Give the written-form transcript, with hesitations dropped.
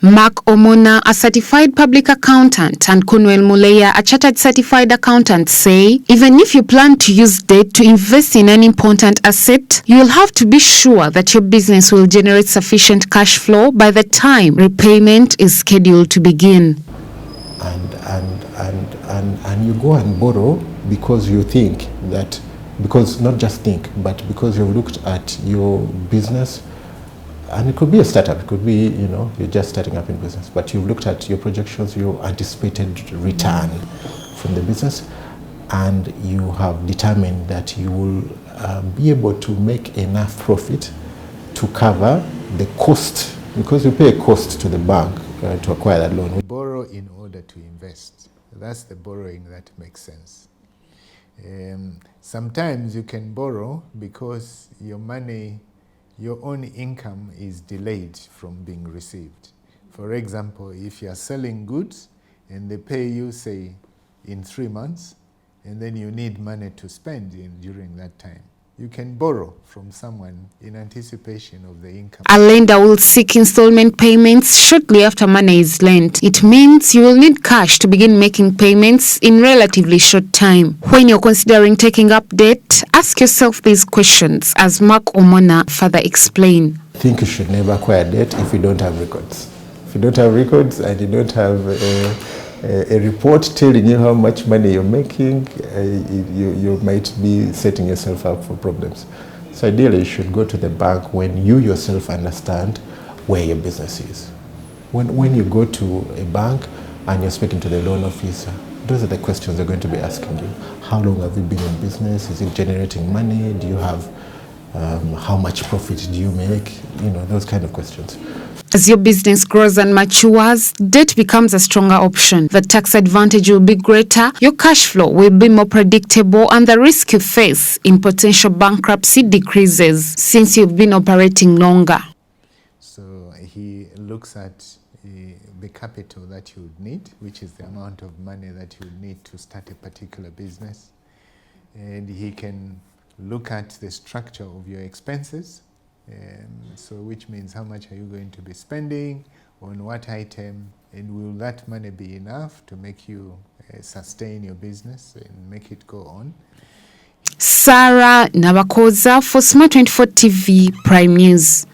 Mark Omona, a certified public accountant, and Kunwel Muleya, a chartered certified accountant, say even if you plan to use debt to invest in an important asset, you will have to be sure that your business will generate sufficient cash flow by the time repayment is scheduled to begin. And you go and borrow because you think that, because not just think, but because you've looked at your business. And it could be a startup, it could be, you're just starting up in business, but you've looked at your projections, your anticipated return from the business, and you have determined that you will be able to make enough profit to cover the cost, because you pay a cost to the bank to acquire that loan. We borrow in order to invest. That's the borrowing that makes sense. Sometimes you can borrow because your own income is delayed from being received. For example, if you are selling goods and they pay you, say, in 3 months, and then you need money to spend during that time, you can borrow from someone in anticipation of the income. A lender will seek installment payments shortly after money is lent. It means you will need cash to begin making payments in relatively short time. When you're considering taking up debt, ask yourself these questions, as Mark Omona further explained. I think you should never acquire debt if you don't have records. If you don't have records and you don't have a report telling you how much money you're making, you might be setting yourself up for problems. So ideally, you should go to the bank when you yourself understand where your business is. When you go to a bank and you're speaking to the loan officer, those are the questions they're going to be asking you. How long have you been in business? Is it generating money? Do you have, how much profit do you make? Those kind of questions. As your business grows and matures, debt becomes a stronger option. The tax advantage will be greater, your cash flow will be more predictable, and the risk you face in potential bankruptcy decreases since you've been operating longer. So he looks at the capital that you would need, which is the amount of money that you would need to start a particular business. And he can look at the structure of your expenses. So which means how much are you going to be spending on what item, and will that money be enough to make you sustain your business and make it go on? Sarah Nabakoza for Smart 24 TV Prime News.